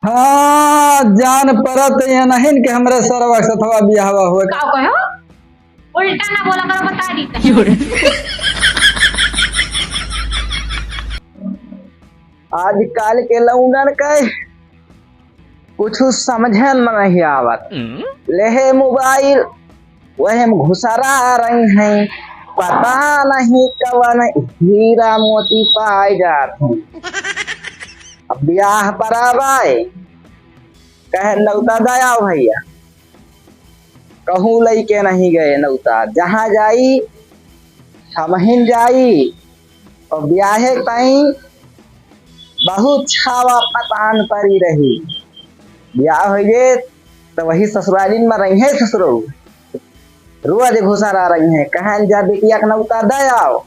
हाँ जान परत ये नहीं कि हमरे सरवा सथवा बियाह हुए का कहो उल्टा ना बोला करो बता दी आजकल के लौंडन के कुछ समझे में नहीं आवत। लेहे मोबाइल वह घुसरा रही हैं, पता नहीं कवन हीरा मोती पाए जाते। अब ब्याह पर आवाए कहे नौता दया भैया, कहूँ लैके नहीं गए नौता, जहाँ जाई हमहिन जाई और ब्याहे ताई बहुत छावा पतान परी रही। ब्याह हो गए तो वही ससुरालीन में रही है, ससुरो रोज घुसरा रही है, कहन जा बेटिया के नौता दयाओ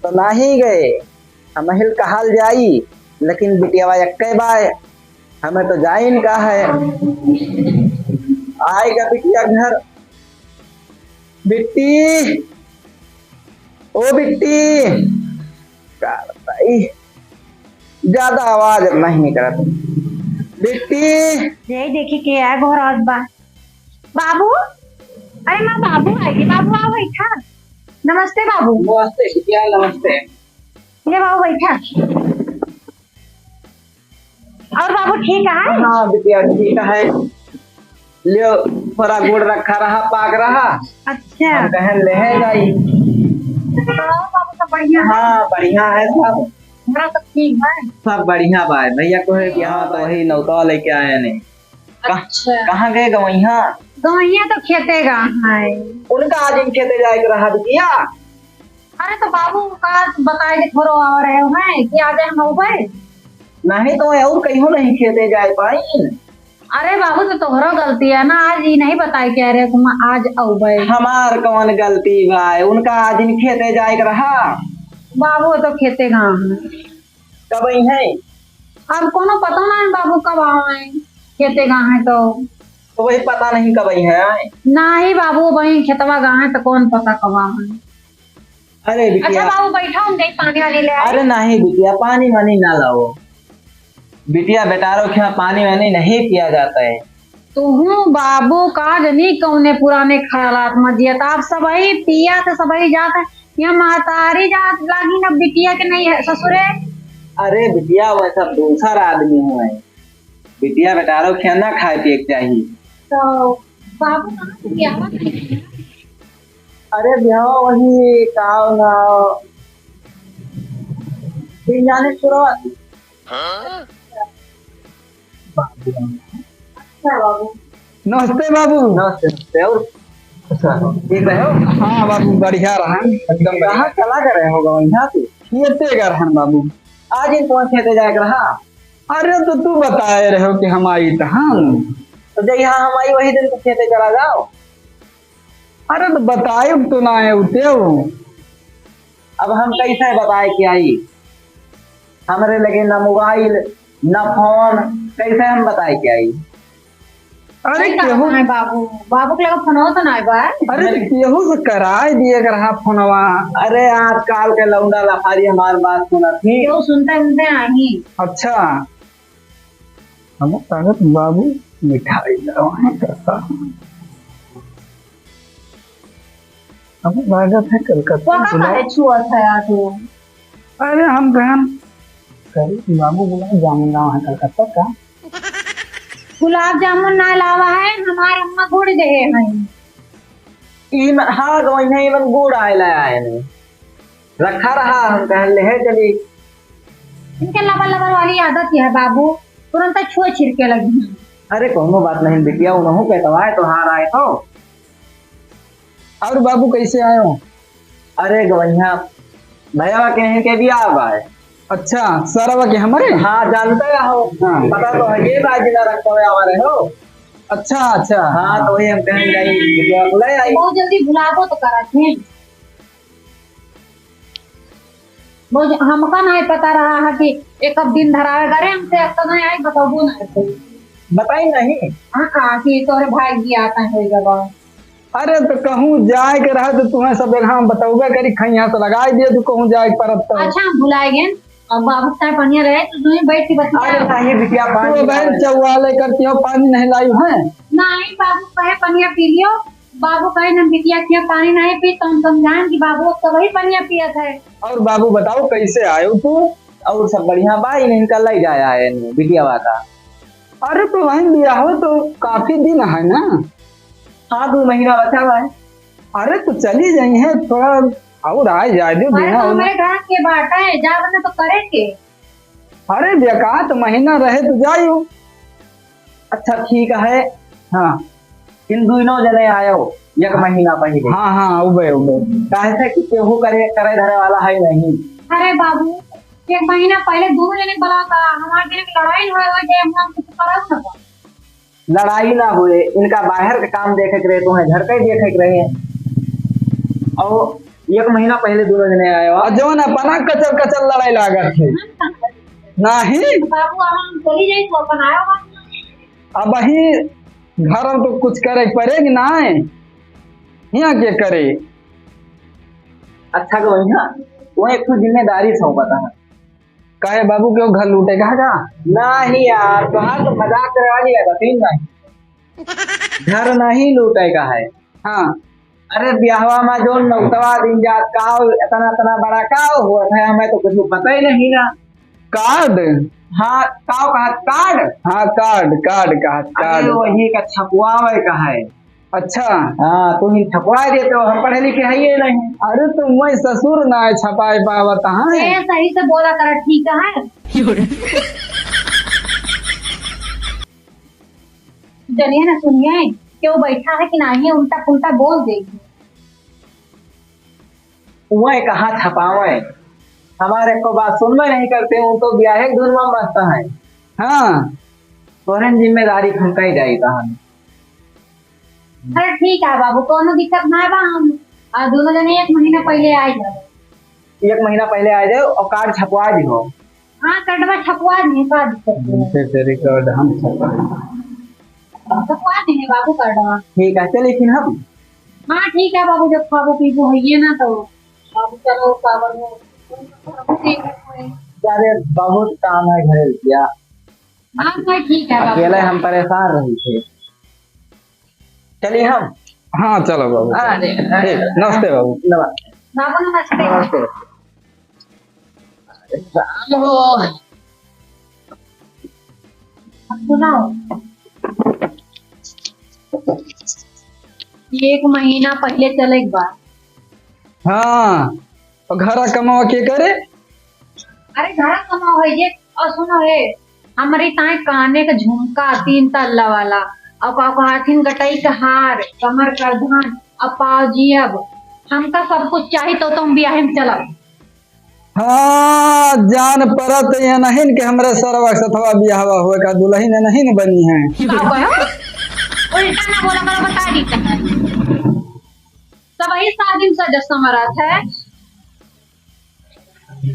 तो नहीं गए। हम हिल कहल जाई लेकिन बिटिया एक बाय हमें तो जाइन का है। आएगा बिटिया घर, बिट्टी ओ बिट्टी ज्यादा आवाज नहीं करत बिट्टी। ये देखी के है घोराज बा बाबू। अरे मां बाबू आई, बाबू आओ बैठा। नमस्ते बाबू। नमस्ते बिटिया, नमस्ते। ये बाबू बैठा। और बाबू ठीक है? हाँ बिटिया ठीक है। लियो थोड़ा गुड़ रखा रहा, पाक रहा। अच्छा हम कहन ले है जाई। बाबू सब बढ़िया? हाँ बढ़िया है सब, हमरा सब ठीक है, सब बढ़िया बा। भैया को है कि हाँ तो वही नौता लेके आए नहीं। अच्छा कहाँ गए गवैया? गवैया तो खेते गा है। उनका आज इन खेते जाए के रहा बिटिया। अरे तो बाबू का बताए के थोड़ा और रहे हैं कि आज हम आवे नहीं तो और कहीं नहीं खेते जाए पाई। अरे बाबू तो तोहरो गलती है ना, आज ही नहीं बताए कह रहे तुम आज आवे। हमार कौन गलती भाई, उनका आज इन खेते जाए के रहा। बाबू तो खेते गाँव में कब है? अब कोनो पता ना है बाबू कब आए खेते गाँव है तो वही पता नहीं कब है। नहीं बाबू वही खेतवा गाँव है तो कौन पता कब आए। अरे बिटिया। अच्छा बाबू बैठा हूँ पानी वानी ले आए। अरे नहीं बिटिया, पानी वानी ना लाओ बिटिया, बेटारों के यहाँ पानी वानी नहीं पिया जाता है। तू बाबू का जनी कौने पुराने ख्यालात मत दिया, आप सबही पिया तो सबही जात है, यहाँ मातारी जात लागी न बिटिया के नहीं है ससुरे। अरे बिटिया वह सब दूसरा आदमी हुए, बिटिया बेटारों के ना खाए पिए चाहिए। तो बाबू कहाँ से गया? अरे ब्याह वही काव ना जाने शुरुआत। अच्छा बाबू। नमस्ते बाबू। नमस्ते नमस्ते। और ठीक रहे हो? हाँ बाबू बढ़िया रहा एकदम। कहाँ चला कर रहे हो गवैया से? खेते का रहन बाबू। आज इन कौन खेते जाए रहा? अरे तो तू बताए रहे हो कि हम आई तो हम तो जब यहाँ हम आई वही दिन तो खेते चला जाओ। अरे तो बताए तो ना आए उते हो। अब हम कैसे बताए कि आई? हमारे लगे ना मोबाइल ना फोन, कैसे हम बताए कि आई? अरे क्या केहू है बाबू? बाबू के लगा फोन तो ना बा। अरे केहू से कराए दिए कर रहा फोनवा। अरे आजकल के लौंडा लफारी हमारी बात सुना थी। क्यों सुनते आई? अच्छा हम ताकत बाबू मिठाई दवाएं करता हम स्वागत है कलकत्ता वो छुआ था आज वो। अरे हम कहन करी बाबू गुलाब जामुन गाँव है कलकत्ता का। गुलाब जामुन ना लावा है, हमारे अम्मा गुड़ दे हैं। हाँ गवैया इवन गुड़ आए लाया नहीं रखा रहा, हम कहन ले है चली। इनके लबर लबर वाली आदत है बाबू, तुरंत छुए छिड़के लगी। अरे कोनो बात नहीं बिटिया, उन्होंने कहता है तो हार आए तो। और बाबू कैसे आए हो? अरे गवैया भैया के भी आए। अच्छा सरवा के हमारे। हाँ जानते हो। हाँ। पता तो है ये बात जिला रखते हुए हमारे हो। अच्छा अच्छा हाँ तो वही हम कहें गई बिटिया बुलाए आई। बहुत जल्दी बुलाबो तो कराते हमका नहीं पता रहा है कि एक अब दिन धरावे करे हमसे अब तो नहीं आई, बताबो ना करते बताई नहीं। हाँ कि तोरे भाई जी आता है जगह। अरे तो कहूँ जाए के रहा तो तुम्हें सब जगह बताओगे करी खई यहाँ से लगाई दिए तो कहूँ जाए परत तो। अच्छा हम भुलाए गए और बाबू चाहे पनिया रहे तो तुम्हें बैठ के अरे बतिया। नहीं बिटिया तो पानी बहन चौवाले करती हो, पानी नहीं लाई है। नहीं बाबू कहे पनिया पी लियो, बाबू कहे न बिटिया किया पानी नहीं पी, तो हम समझाएं कि बाबू तो वही पनिया पियत है। और बाबू बताओ कैसे आए हो तू? और सब बढ़िया बा, इन्हें कल ही जाया है बिटिया का। अरे तो वहीं दिया हो तो काफी दिन है ना। हाँ 2 महीना बचा हुआ है। अरे तो चली जाई है थोड़ा और आ जाए दो अरे बिना तो होना। हमारे घर के बाटा है, जा बना तो करेंगे। अरे बेकार महीना रहे तो जाइयो। अच्छा ठीक है। हाँ इन दोनों जने आयो 1 महीना पहले। हाँ हाँ उबे उबे। काहे से कि केहू करे करे धरे वाला है नहीं। अरे बाबू 1 महीना पहले दोनों जने बोला था, हमारे दिन की लड़ाई हुआ है, हम कुछ करा ना। लड़ाई ना हुए, इनका बाहर का काम देखे के रहे, तुम्हें घर का ही देखे के रहे। और 1 महीना पहले दोनों जने आयो। और जो ना पना कचर कचर लड़ाई लागत थे नहीं। बाबू हम चली जाए तो अपन आयो बाबू। अब ही घर में तो कुछ करे पड़ेगी ना, यहाँ के करे। अच्छा को भैया तुम्हें एक जिम्मेदारी सौंपता है। कहे बाबू क्यों घर लूटेगा का? नहीं यार, तुम्हारा तो मजाक करे वाली है, बतीन नहीं। घर नहीं लूटे का है। हाँ अरे ब्याहवा में जो नौतवा दिन जात का इतना इतना बड़ा का हुआ था, हमें तो कुछ पता ही नहीं ना। कार्ड। हाँ काव कहा कार्ड। हाँ कार्ड कार्ड कहा कार्ड। अरे वही का छपवावे का है। अच्छा। हाँ तुम ही छपवा देते हो, हम पढ़े लिखे है ये नहीं। अरे तो मैं ससुर ना छपाए पावत है। ए सही से बोला कर, ठीक है। चलिए ना, सुनिए क्यों बैठा है कि नहीं, उल्टा पुल्टा बोल देगी। वह कहाँ छपावे, हमारे को बात सुनवे नहीं करते हूँ तो ब्याह धुन में मस्त है। हाँ तोहरे जिम्मेदारी खुनका ही जाएगा हम। अरे ठीक है बाबू, कोनो दिक्कत ना है बा, हम दोनों जने 1 महीना पहले आ जाए। 1 महीना पहले आ जाओ और कार्ड छपवा दी हो। हाँ कटवा छपवा नहीं, का दिक्कत है। फिर तेरे कार्ड हम छपाए। छपवा देंगे बाबू कटवा। ठीक है चलिए फिर हम। हाँ ठीक है बाबू, जब खाबो पीबो है ना तो बाबू चलो कावर में। अरे बहुत काम है घर क्या। हाँ सर ठीक है बाबू। अकेले हम परेशान रही थे। चलिए हम। हाँ चलो बाबू। अरे ठीक, नमस्ते बाबू। नमस्ते। बाबू नमस्ते। नमस्ते। शाम हो। सुनाओ, 1 महीना पहले चले एक बार। हाँ और घर कमावा के करे? अरे घर कमाओ है ये, और सुनो है हमारी ताए काने का झुमका 3 तल्ला वाला, और का हाथिन गटाई का हार, कमर का धान, अब पाव जी, अब हमका सब कुछ चाहिए तो तुम ब्याह में चला। हाँ जान परत ये नहीं कि हमरे सरवा सथवा बियाहवा हुए का दुल्हन नहीं न बनी है। उल्टा ना बोला करो, बता दी सब वही शादी सजस समरत है।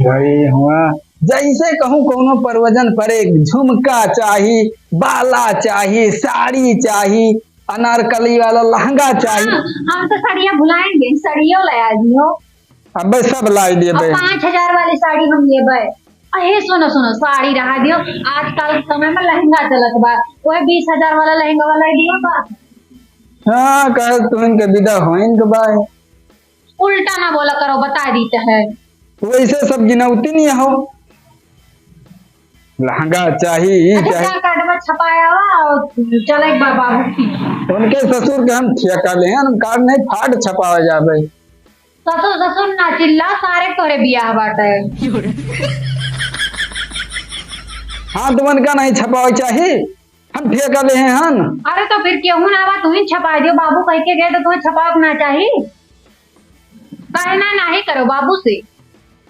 वही हुआ जैसे कहूँ कोनो परवजन पड़े, झुमका चाहिए, बाला चाहिए, साड़ी चाहिए, अनारकली वाला लहंगा चाहिए। हम तो साड़ियाँ भुलाएंगे, साड़ियों लाया दियो। अब सब लाई दिए बे। 5,000 वाली साड़ी हम लेबे। अहे सुनो सुनो, साड़ी रहा दियो, आजकल समय में लहंगा चलत बा, वह 20,000 वाला लहंगा वाला दियो बा। हाँ कहे तुम के विदा होइन के बाय। उल्टा ना बोला करो, बता दीते है। वैसे सब गिनौती नहीं हो, लहंगा चाहिए चाहिए। कार्ड में छपाया हुआ और चले बाबू। उनके ससुर के हम ठेका ले हैं, कार्ड नहीं फाट छपावा जाबे। ससुर ससुर ना चिल्ला, सारे तोरे बियाह बाटे। हाँ तुमन का नहीं छपावा चाहिए, हम ठेका ले हैं हन। अरे तो फिर क्यों ना बा, तुम्हें छपा दियो, बाबू कह के गए तो तुम्हें छपाना चाहिए। कहना नहीं करो बाबू से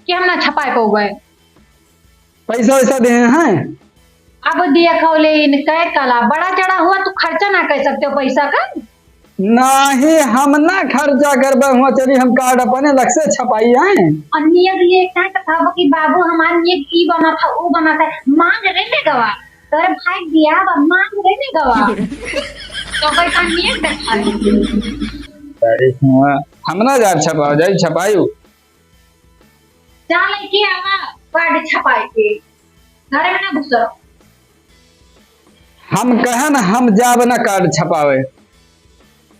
कि हम ना छपा पाओ गए। पैसा वैसा दे हैं। अब दिया खौले इनका कला बड़ा चढ़ा हुआ, तो खर्चा ना कर सकते हो पैसा का। नहीं हम ना खर्चा करबे हुआ, चली हम कार्ड अपने लग से छपाई हैं। और नियत ये क्या था कि बाबू हमारा नियत ई बना था, वो बना था, मांग रहे गवा तोरे भाई दिया बा, मांग रहे गवा तो कोई का नियत देखा। अरे हुआ हम ना जा छपाओ जाई छपायू। जा लेके आवा कार्ड छपाई के घरे में ना घुसो। हम कहे न हम जाब न कार्ड छपावे,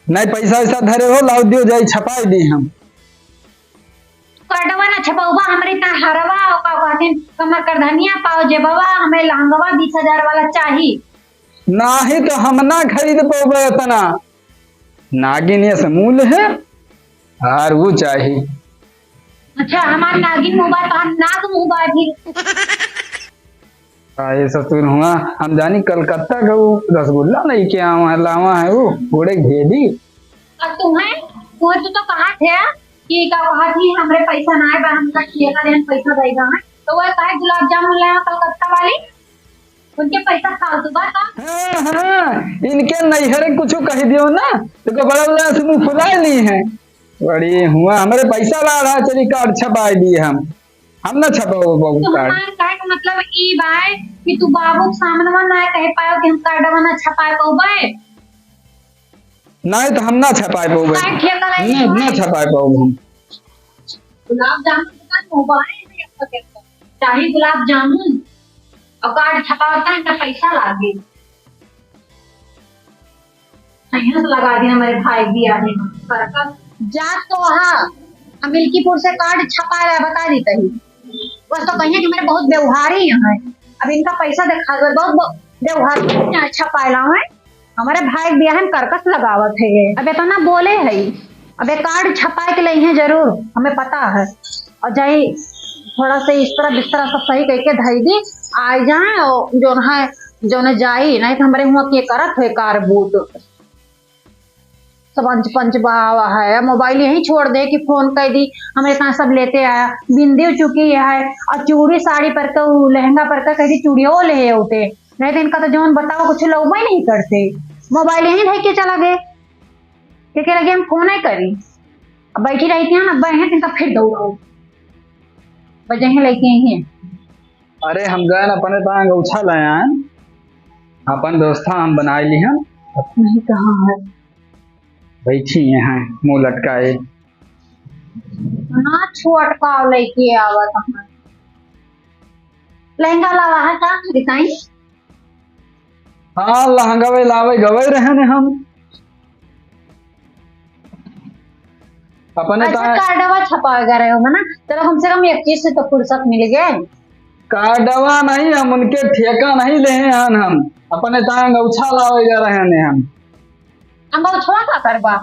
नहीं पैसा वैसा धरे हो लाओ दियो जाई छपाई दी हम। कार्डवा ना छपाऊबा हमरे ता हरवा का कहतिन कमर कर धनिया पाओ जे बाबा हमें लहंगवा 20,000 वाला चाहिए। नाही तो हम ना खरीद पाओगे इतना, नागिन ये समूल है और वो चाहिए। अच्छा हमार नागिन मोबाइल तो हम नाग मोबाइल भी ये ससुर हुआ हम जानी कलकत्ता का वो रसगुल्ला नहीं क्या वहाँ लावा है वो घोड़े घेदी। और तुम्हें तो कहा थे कि का कहा थी हमरे पैसा ना है हम का ठेका देन पैसा देगा है तो वह काहे गुलाब जामुन ले कलकत्ता वाली उनके पैसा फालतू बात का। हाँ, इनके नैहरे कुछ कह दियो ना तो बड़ा बड़ा से मुंह फुला ली है। बड़ी हुआ हमारे पैसा ला रहा चली कार्ड छपाई दी हम ना छपाओ बाबू तो कार्ड। हमारे काहे का मतलब ई बाय कि तू बाबू के सामने ना कह पाओ कि हम कार्डवा ना छपा पाओ। नहीं तो हम ना छपाए पाओगे, काहे ठेका ले ना छपाए पाओगे हम। गुलाब जामुन का मोबाइल में अब तक चाहिए गुलाब जामुन और कार्ड छपाता है ना पैसा लागे यहाँ से लगा दिया मेरे भाई दिया है जा तो वहाँ मिल्कीपुर से कार्ड छपा रहा बता दी कहीं बस तो कहिए कि मेरे बहुत व्यवहारी है अब इनका पैसा देखा बहुत व्यवहार अच्छा पायला है हमारे भाई ब्याह में करकस लगावत है ये अब इतना बोले है अब ये कार्ड छपाए के लिए है जरूर हमें पता है और जाए थोड़ा सा इस तरह बिस्तरा सब सही करके धई दी आ जाए और जो न जाई नहीं तो हमारे हुआ के करत है कार बूट सब अंच पंच बहावा है मोबाइल यही छोड़ दे कि फोन कर दी हमें कहाँ सब लेते आया बिंदी चुकी है और चूड़ी साड़ी पर का लहंगा पर का कह दी चूड़ियों ले होते नहीं तो इनका तो जौन बताओ कुछ लोग नहीं करते मोबाइल यही रह के चला गए क्या लगे हम फोन नहीं करी अब बैठी रही थी ना बहन इनका फिर दौड़ो बजे लेके आई हैं। अरे हम गए अपने पांग उछा लाया अपन दोस्ता हम बनाए ली हैं नहीं कहाँ है बैठी हैं मुंह लटकाए ना छोटका लेके आवत हमारे लहंगा लावा है का दिखाई। हाँ लहंगा वे लावे गवे रहे ने हम अपने अच्छा कार्डवा छपा रहे हो ना चलो कम से कम एक चीज से तो फुर्सत मिल गए। कार्डवा नहीं हम उनके ठेका नहीं ले हैं हम अपने तांग उछा लावे जा रहे हैं हम छोड़ा का करबा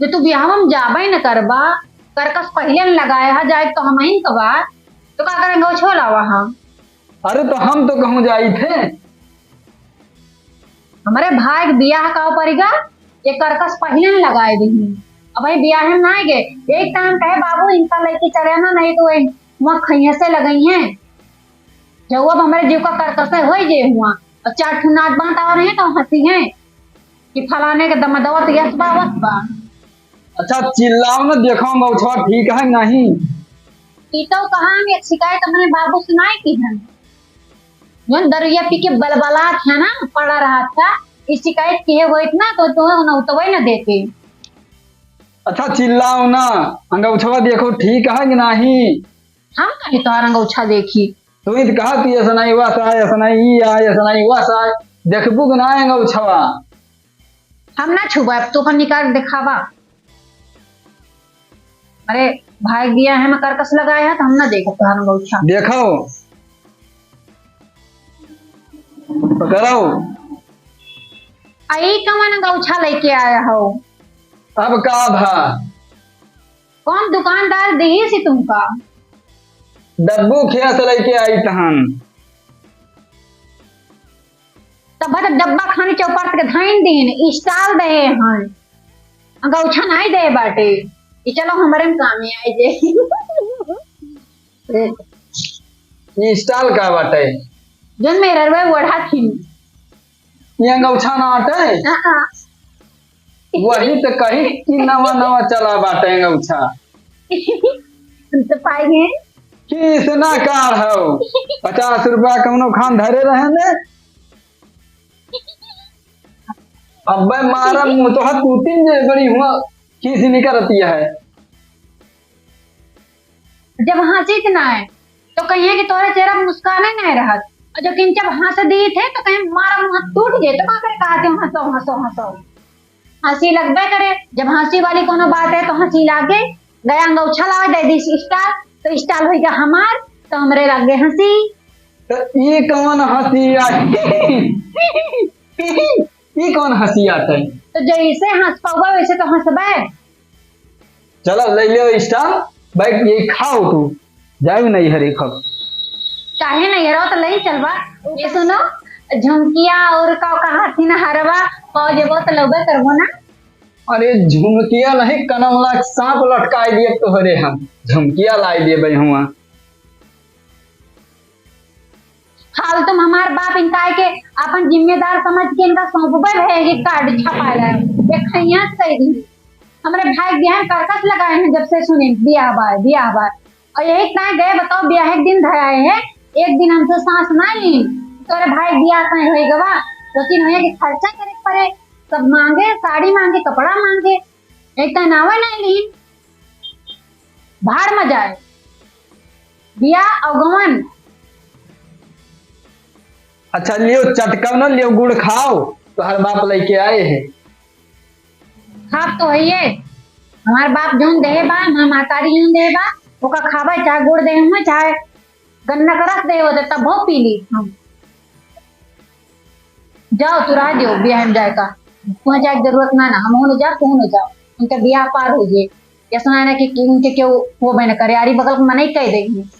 जो तू ब्याह में जाबे न करबा करकस पहले न लगाया है जाए तो हम ही कबा तो का करेंगे छोला वहां। अरे तो हम तो कहूँ जाई थे हमारे भाई के ब्याह का पड़ेगा ये करकस पहले न लगाए दी अब भाई ब्याह में ना गए एक टाइम कहे बाबू इनका लेके चले ना नहीं तो वहाँ खैया से लगई है जब अब हमारे जीव का करकस हो जे हुआ और 4 नाच बांट आ रहे हैं तो हंसी है कि फलाने के दम दवत यस बा वस बा। अच्छा चिल्लाओ ना देखो मौछवा ठीक है नहीं ई तो कहां एक शिकायत हमने बाबू सुनाई की है जन दरिया पी के बलबलात है ना पड़ा रहा था इस शिकायत की है वो इतना तो ना उतवई ना देते। अच्छा चिल्लाओ ना अंगूछवा देखो ठीक है कि नहीं हम कहीं तो अंगूछा देखी तू ही कहा कि ऐसा नहीं हुआ सा ऐसा नहीं ऐसा नहीं हुआ सा देखबू कि ना अंगूछवा हम ना छुबा तो अपन निकाल दिखावा अरे भाई दिया है मैं करकस लगाया है तो हम ना देखो तो अंगूछा देखो पकड़ो आई कमन अंगूछा लेके आया हो अब का भा कौन दुकानदार दी सी तुमका डब्बू खिया से लेके आई तहन तब डब्बा खाने चौपर के धाइन दिन स्टाल दे हैं अंगूछा नहीं दे बाटे ये चलो हमारे में काम में आई जे स्टाल का बाटे जन मेरे वे वढ़ा थी ये अंगूछा ना आटे वही तो कही कि नवा नवा चला बाटे अंगूछा तो पाएंगे किसना कार हो 50 रुपया कौनो खान धरे रहे ने अब मारा मुंह तो हाथ 2-3 बड़ी हुआ किसी नहीं करती है जब हंसी ना है तो कहिए कि तोरे चेहरा में मुस्कान ही नहीं रहत, और जो किन जब हंस दी थे तो कहीं मारा मुंह टूट गए तो का करे कहते हो हंसो हंसो हंसो। हंसी लगबे करे, जब हंसी वाली कोनो बात है तो हंसी लागे, गया अंगौछा लावे दे दी स्टाइल, तो स्टाइल हो गया हमार, तो हमरे लगे हंसी। तो ये कौन हंसी आती ये कौन हंसी आता है? तो जैसे हंस पाओगे वैसे तो हंसबे। चलो ले लो स्टार, बैठ ये खाओ तू, जाए नहीं हरे खब। काहे नहीं रहो तो लई चलवा। ये सुनो, झुमकिया और का कहा थी ना हरवा पाओ जेबो तो लौबे करबो ना। अरे झुमकिया नहीं, कनमला सांप लटकाई दिए तो हरे हम झुमकिया लाई दिए भाई हुआ। हाल तुम हमार बाप इनका के अपन जिम्मेदार समझ के इनका सौंपबे है कि कार्ड छपाला है। देखैया सही दिन हमरे भाई बियाह करकस लगाए हैं, जब से सुने बियाह बार और यही कहाँ गए बताओ, बियाह एक दिन धराए है, एक दिन हमसे सांस ना ली। तोरे भाई बियाह कहीं हो गवा, लेकिन हो कि खर्चा करे पड़े, सब मांगे, साड़ी मांगे, कपड़ा मांगे, एक नावे नहीं ली, भाड़ में जाए बियाह अवगमन। अच्छा लियो चटका न लियो, गुड़ खाओ, तो हर बाप लेके आए हैं। खाप तो है ये हमार बाप जोन दे बा, मां मातारी जोन दे बा, ओका खावे, चाहे गुड़ दे में चाहे गन्ना का रस दे हो दे, तब वो पी ली हम। जाओ तू रह दियो बियाह में जाए का, तुम्हें जाए जरूरत ना हम होने जा, तू होने जाओ, उनके बियाह पार हो जाए। या सुना ना कि उनके क्यों वो मैंने करे, आरी बगल में नहीं कह देगी।